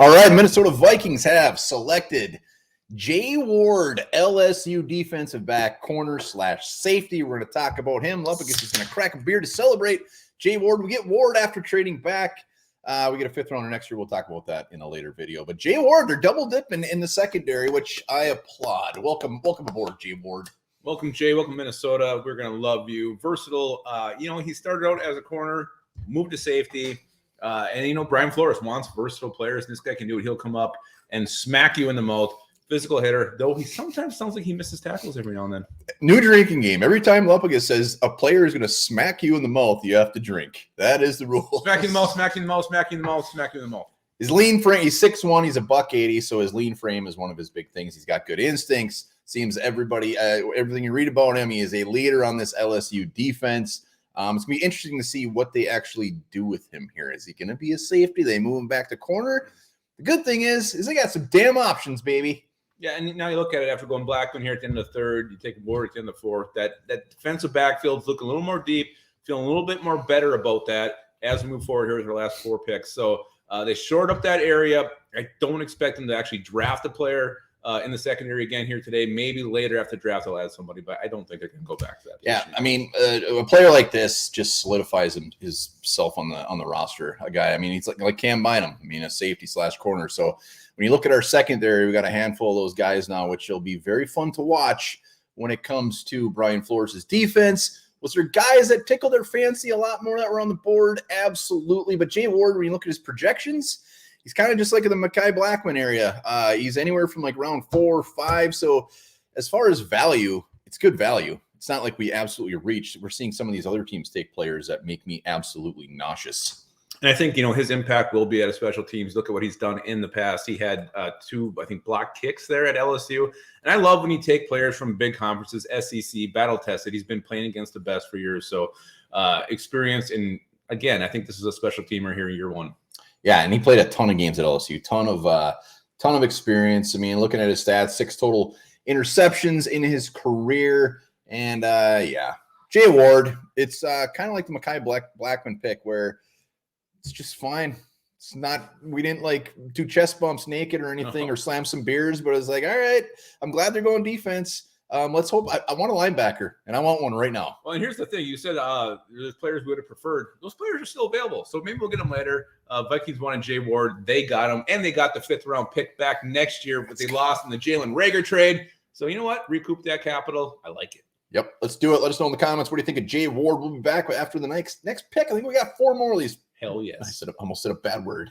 All right, Minnesota Vikings have selected Jay Ward, LSU defensive back, corner / safety. We're going to talk about him. Lupagus is going to crack a beer to celebrate Jay Ward. We get Ward after trading back. We get a fifth rounder next year. We'll talk about that in a later video. But Jay Ward, they're double dipping in the secondary, which I applaud. Welcome aboard, Jay Ward. Welcome, Jay. Welcome, Minnesota. We're going to love you. Versatile. He started out as a corner, moved to safety. And Brian Flores wants versatile players, and this guy can do it. He'll come up and smack you in the mouth. Physical hitter, though he sometimes sounds like he misses tackles every now and then. New drinking game. Every time Lupagus says a player is going to smack you in the mouth, you have to drink. That is the rule. Smack you in the mouth, smack you in the mouth, smack you in the mouth, smack you in the mouth. His lean frame, he's 6'1", he's $180, so his lean frame is one of his big things. He's got good instincts. Seems everything you read about him, he is a leader on this LSU defense. It's going to be interesting to see what they actually do with him here. Is he going to be a safety? They move him back to corner. The good thing is they got some damn options, baby. Yeah, and now you look at it after going Blackman here at the end of the third, you take Ward at the end of the fourth. That defensive backfield's looking a little more deep, feeling a little bit more better about that as we move forward here with our last 4 picks. So they shored up that area. I don't expect them to actually draft a player in the secondary again here today. Maybe later after the draft they'll add somebody, but I don't think they're going to go back to that position. Yeah, I mean, a player like this just solidifies himself on the roster. A guy, I mean, he's like Cam Bynum. I mean, a safety / corner. So when you look at our secondary, we got a handful of those guys now, which will be very fun to watch when it comes to Brian Flores' defense. Was there guys that tickled their fancy a lot more that were on the board? Absolutely. But Jay Ward, when you look at his projections, he's kind of just like in the Mekhi Blackman area. He's anywhere from like round 4 or 5. So as far as value, it's good value. It's not like we absolutely reached. We're seeing some of these other teams take players that make me absolutely nauseous. And I think, his impact will be at a special teams. Look at what he's done in the past. He had 2, I think, block kicks there at LSU. And I love when you take players from big conferences, SEC, battle tested. He's been playing against the best for years. So experience. And again, I think this is a special teamer here in year 1. Yeah, and he played a ton of games at LSU, ton of experience. I mean, looking at his stats, 6 total interceptions in his career. And Jay Ward, it's kind of like the Mekhi Blackman pick where it's just fine. It's not, we didn't like do chest bumps naked or anything or slam some beers, but it's like, all right, I'm glad they're going defense. Let's hope. I want a linebacker, and I want one right now. Well, and here's the thing. You said there's players we would have preferred. Those players are still available, so maybe we'll get them later. Vikings wanted Jay Ward. They got him, and they got the 5th round pick back next year, but they lost in the Jalen Reagor trade. So you know what? Recoup that capital. I like it. Yep, let's do it. Let us know in the comments. What do you think of Jay Ward? We'll be back after the next pick. I think we got 4 more of these. Hell yes. I almost said a bad word.